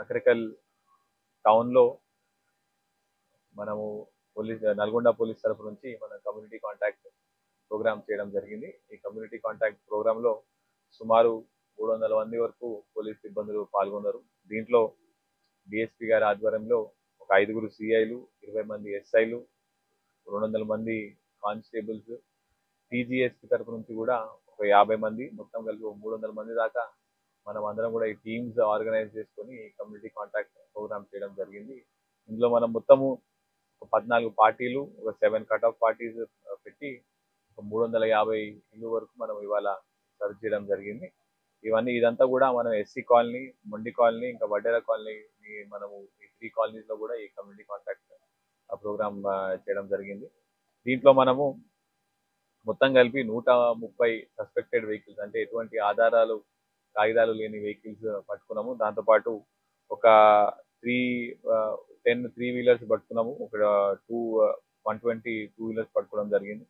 నకరికల్ టౌన్లో మనము నల్గొండ పోలీస్ తరఫు నుంచి మన కమ్యూనిటీ కాంటాక్ట్ ప్రోగ్రామ్ చేయడం జరిగింది. ఈ కమ్యూనిటీ కాంటాక్ట్ ప్రోగ్రాంలో సుమారు 300 మంది వరకు పోలీస్ సిబ్బందులు పాల్గొన్నారు. దీంట్లో డిఎస్పీ గారి ఆధ్వర్యంలో ఒక 5 సిఐలు, 20 మంది ఎస్ఐలు, 200 మంది కానిస్టేబుల్స్, టీజీఎస్పీ తరఫు నుంచి కూడా ఒక 50 మంది, మొత్తం కలిపి 300 మంది దాకా మనం అందరం కూడా ఈ టీమ్స్ ఆర్గనైజ్ చేసుకొని కమ్యూనిటీ కాంటాక్ట్ ప్రోగ్రామ్ చేయడం జరిగింది. ఇందులో మనం మొత్తము 14 పార్టీలు, ఒక 7 కట్ ఆఫ్ పార్టీస్ పెట్టి ఒక 350 ఇల్లు వరకు మనం ఇవాళ సర్వ్ చేయడం జరిగింది. ఇదంతా కూడా మనం ఎస్సీ కాలనీ, మొండి కాలనీ, ఇంకా వడ్డెర కాలనీ, మనము ఈ 3 కాలనీస్ లో కూడా ఈ కమ్యూనిటీ కాంటాక్ట్ ప్రోగ్రామ్ చేయడం జరిగింది. దీంట్లో మనము మొత్తం కలిపి 130 సస్పెక్టెడ్ వెహికల్స్, అంటే ఎటువంటి ఆధారాలు కాగితాలు లేని వెహికల్స్ పట్టుకున్నాము. దాంతోపాటు ఒక 10 3 వీలర్స్ పట్టుకున్నాము, ఒక 120 2 వీలర్స్ పట్టుకోవడం జరిగింది.